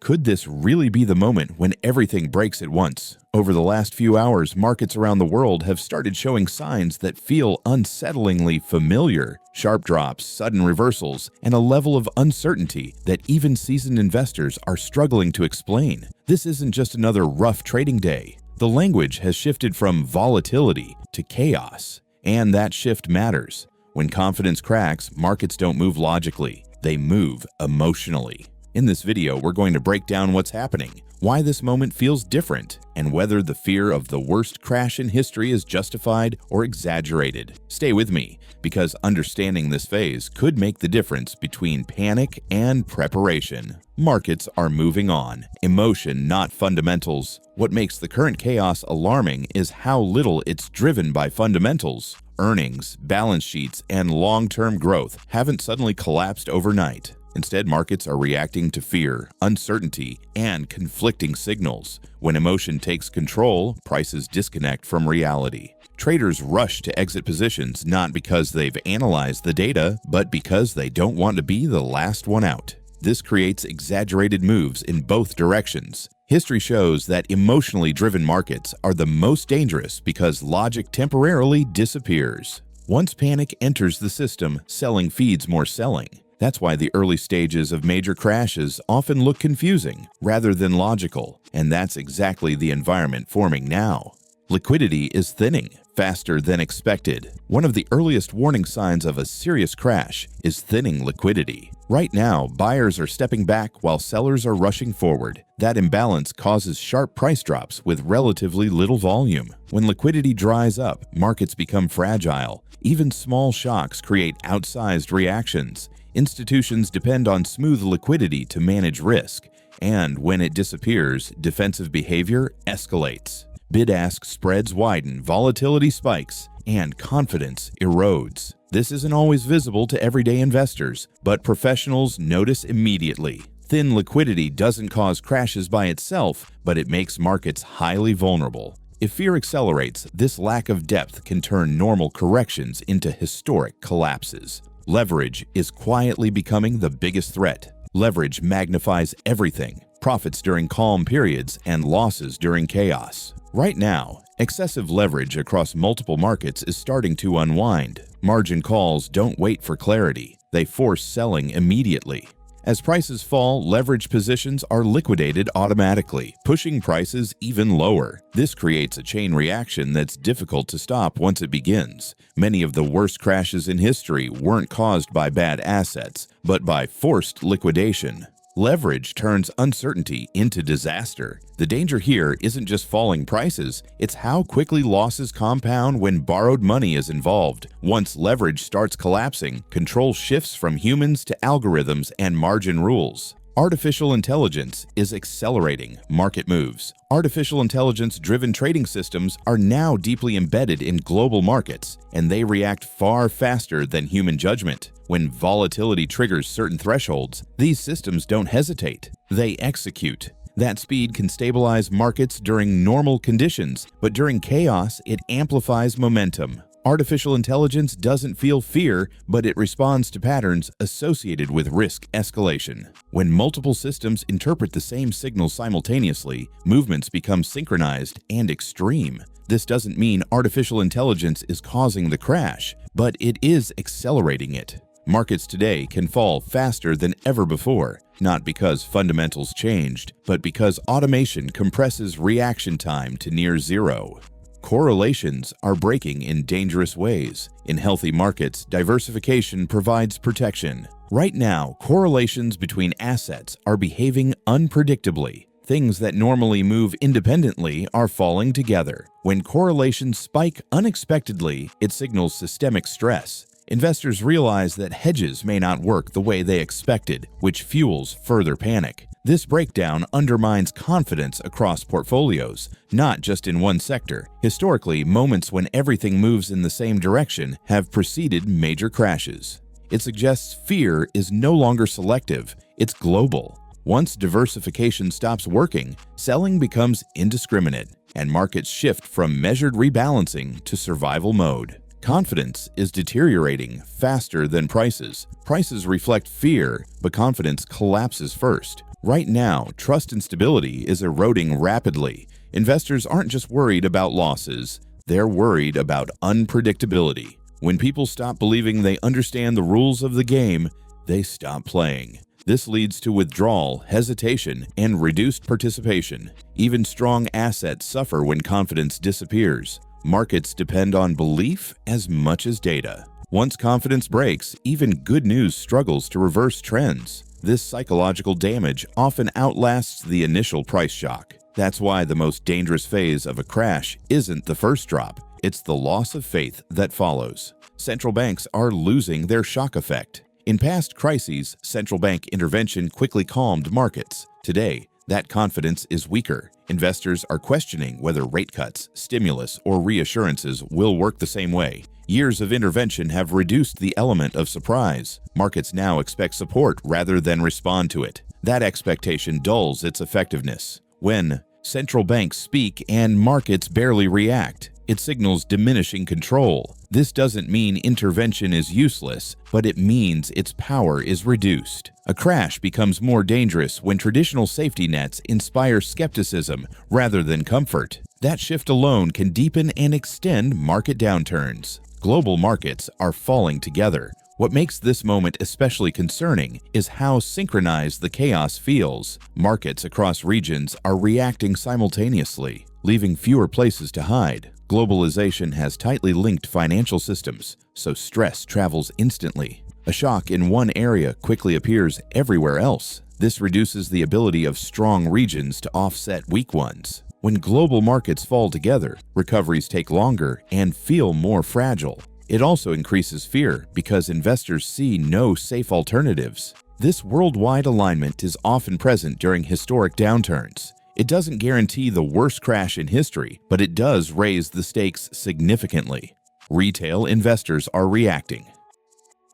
Could this really be the moment when everything breaks at once? Over the last few hours, markets around the world have started showing signs that feel unsettlingly familiar. Sharp drops, sudden reversals, and a level of uncertainty that even seasoned investors are struggling to explain. This isn't just another rough trading day. The language has shifted from volatility to chaos, and that shift matters. When confidence cracks, markets don't move logically, they move emotionally. In this video, we're going to break down what's happening, why this moment feels different, and whether the fear of the worst crash in history is justified or exaggerated. Stay with me, because understanding this phase could make the difference between panic and preparation. Markets are moving on. Emotion, not fundamentals. What makes the current chaos alarming is how little it's driven by fundamentals. Earnings, balance sheets, and long-term growth haven't suddenly collapsed overnight. Instead, markets are reacting to fear, uncertainty, and conflicting signals. When emotion takes control, prices disconnect from reality. Traders rush to exit positions not because they've analyzed the data, but because they don't want to be the last one out. This creates exaggerated moves in both directions. History shows that emotionally driven markets are the most dangerous because logic temporarily disappears. Once panic enters the system, selling feeds more selling. That's why the early stages of major crashes often look confusing rather than logical, and that's exactly the environment forming now. Liquidity is thinning faster than expected. One of the earliest warning signs of a serious crash is thinning liquidity. Right now, buyers are stepping back while sellers are rushing forward. That imbalance causes sharp price drops with relatively little volume. When liquidity dries up, markets become fragile. Even small shocks create outsized reactions. Institutions depend on smooth liquidity to manage risk, and when it disappears, defensive behavior escalates. Bid-ask spreads widen, volatility spikes, and confidence erodes. This isn't always visible to everyday investors, but professionals notice immediately. Thin liquidity doesn't cause crashes by itself, but it makes markets highly vulnerable. If fear accelerates, this lack of depth can turn normal corrections into historic collapses. Leverage is quietly becoming the biggest threat. Leverage magnifies everything, profits during calm periods and losses during chaos. Right now, excessive leverage across multiple markets is starting to unwind. Margin calls don't wait for clarity, they force selling immediately. As prices fall, leverage positions are liquidated automatically, pushing prices even lower. This creates a chain reaction that's difficult to stop once it begins. Many of the worst crashes in history weren't caused by bad assets, but by forced liquidation. Leverage turns uncertainty into disaster. The danger here isn't just falling prices, it's how quickly losses compound when borrowed money is involved. Once leverage starts collapsing, control shifts from humans to algorithms and margin rules. Artificial intelligence is accelerating market moves. Artificial intelligence-driven trading systems are now deeply embedded in global markets, and they react far faster than human judgment. When volatility triggers certain thresholds, these systems don't hesitate, they execute. That speed can stabilize markets during normal conditions, but during chaos, it amplifies momentum. Artificial intelligence doesn't feel fear, but it responds to patterns associated with risk escalation. When multiple systems interpret the same signal simultaneously, movements become synchronized and extreme. This doesn't mean artificial intelligence is causing the crash, but it is accelerating it. Markets today can fall faster than ever before, not because fundamentals changed, but because automation compresses reaction time to near zero. Correlations are breaking in dangerous ways. In healthy markets, diversification provides protection. Right now, correlations between assets are behaving unpredictably. Things that normally move independently are falling together. When correlations spike unexpectedly, it signals systemic stress. Investors realize that hedges may not work the way they expected, which fuels further panic. This breakdown undermines confidence across portfolios, not just in one sector. Historically, moments when everything moves in the same direction have preceded major crashes. It suggests fear is no longer selective, it's global. Once diversification stops working, selling becomes indiscriminate, and markets shift from measured rebalancing to survival mode. Confidence is deteriorating faster than prices. Prices reflect fear, but confidence collapses first. Right now, trust and stability is eroding rapidly. Investors aren't just worried about losses, they're worried about unpredictability. When people stop believing they understand the rules of the game, they stop playing. This leads to withdrawal, hesitation, and reduced participation. Even strong assets suffer when confidence disappears. Markets depend on belief as much as data. Once confidence breaks, even good news struggles to reverse trends. This psychological damage often outlasts the initial price shock. That's why the most dangerous phase of a crash isn't the first drop, it's the loss of faith that follows. Central banks are losing their shock effect. In past crises, central bank intervention quickly calmed markets. Today, that confidence is weaker. Investors are questioning whether rate cuts, stimulus, or reassurances will work the same way. Years of intervention have reduced the element of surprise. Markets now expect support rather than respond to it. That expectation dulls its effectiveness. When central banks speak and markets barely react, it signals diminishing control. This doesn't mean intervention is useless, but it means its power is reduced. A crash becomes more dangerous when traditional safety nets inspire skepticism rather than comfort. That shift alone can deepen and extend market downturns. Global markets are falling together. What makes this moment especially concerning is how synchronized the chaos feels. Markets across regions are reacting simultaneously, leaving fewer places to hide. Globalization has tightly linked financial systems, so stress travels instantly. A shock in one area quickly appears everywhere else. This reduces the ability of strong regions to offset weak ones. When global markets fall together, recoveries take longer and feel more fragile. It also increases fear because investors see no safe alternatives. This worldwide alignment is often present during historic downturns. It doesn't guarantee the worst crash in history, but it does raise the stakes significantly. Retail investors are reacting.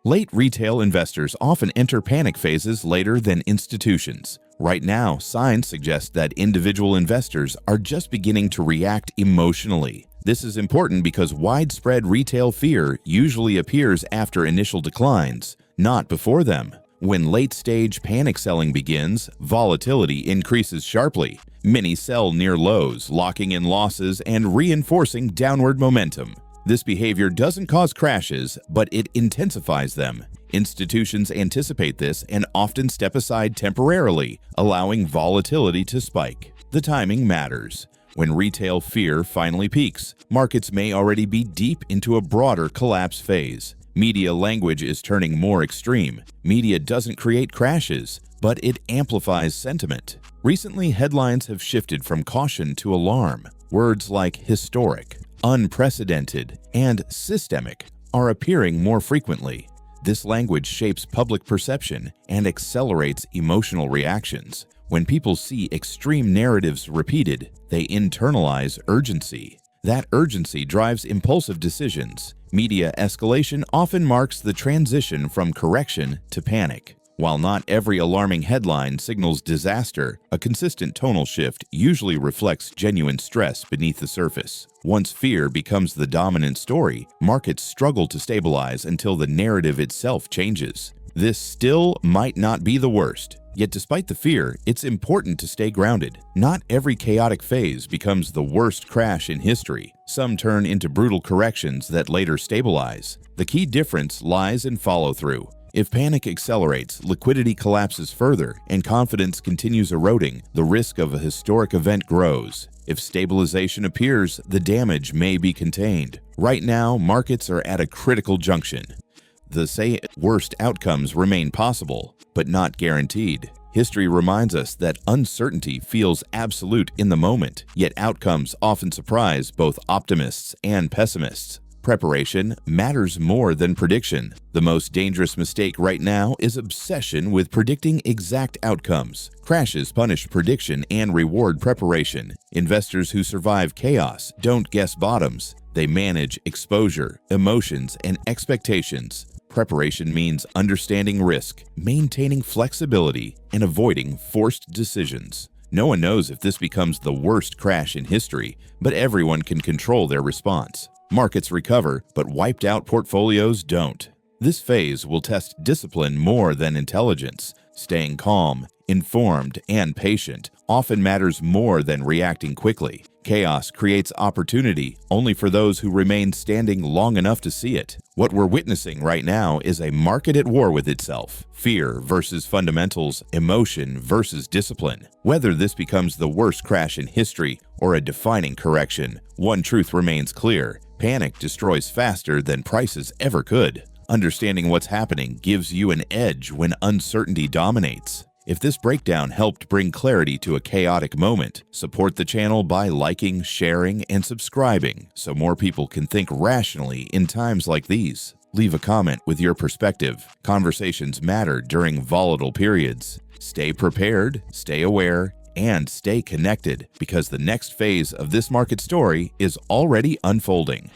Late retail investors often enter panic phases later than institutions. Right now, signs suggest that individual investors are just beginning to react emotionally. This is important because widespread retail fear usually appears after initial declines, not before them. When late-stage panic selling begins, volatility increases sharply. Many sell near lows, locking in losses and reinforcing downward momentum. This behavior doesn't cause crashes, but it intensifies them. Institutions anticipate this and often step aside temporarily, allowing volatility to spike. The timing matters. When retail fear finally peaks, markets may already be deep into a broader collapse phase. Media language is turning more extreme. Media doesn't create crashes, but it amplifies sentiment. Recently, headlines have shifted from caution to alarm. Words like historic, unprecedented, and systemic are appearing more frequently. This language shapes public perception and accelerates emotional reactions. When people see extreme narratives repeated, they internalize urgency. That urgency drives impulsive decisions. Media escalation often marks the transition from correction to panic. While not every alarming headline signals disaster, a consistent tonal shift usually reflects genuine stress beneath the surface. Once fear becomes the dominant story, markets struggle to stabilize until the narrative itself changes. This still might not be the worst. Yet despite the fear, it's important to stay grounded. Not every chaotic phase becomes the worst crash in history. Some turn into brutal corrections that later stabilize. The key difference lies in follow-through. If panic accelerates, liquidity collapses further, and confidence continues eroding, the risk of a historic event grows. If stabilization appears, the damage may be contained. Right now, markets are at a critical junction. The worst outcomes remain possible, but not guaranteed. History reminds us that uncertainty feels absolute in the moment, yet outcomes often surprise both optimists and pessimists. Preparation matters more than prediction. The most dangerous mistake right now is obsession with predicting exact outcomes. Crashes punish prediction and reward preparation. Investors who survive chaos don't guess bottoms. They manage exposure, emotions, and expectations. Preparation means understanding risk, maintaining flexibility, and avoiding forced decisions. No one knows if this becomes the worst crash in history, but everyone can control their response. Markets recover, but wiped out portfolios don't. This phase will test discipline more than intelligence. Staying calm, informed, and patient often matters more than reacting quickly. Chaos creates opportunity only for those who remain standing long enough to see it. What we're witnessing right now is a market at war with itself. Fear versus fundamentals, emotion versus discipline. Whether this becomes the worst crash in history or a defining correction, one truth remains clear: panic destroys faster than prices ever could. Understanding what's happening gives you an edge when uncertainty dominates. If this breakdown helped bring clarity to a chaotic moment, support the channel by liking, sharing, and subscribing so more people can think rationally in times like these. Leave a comment with your perspective. Conversations matter during volatile periods. Stay prepared, stay aware, and stay connected, because the next phase of this market story is already unfolding.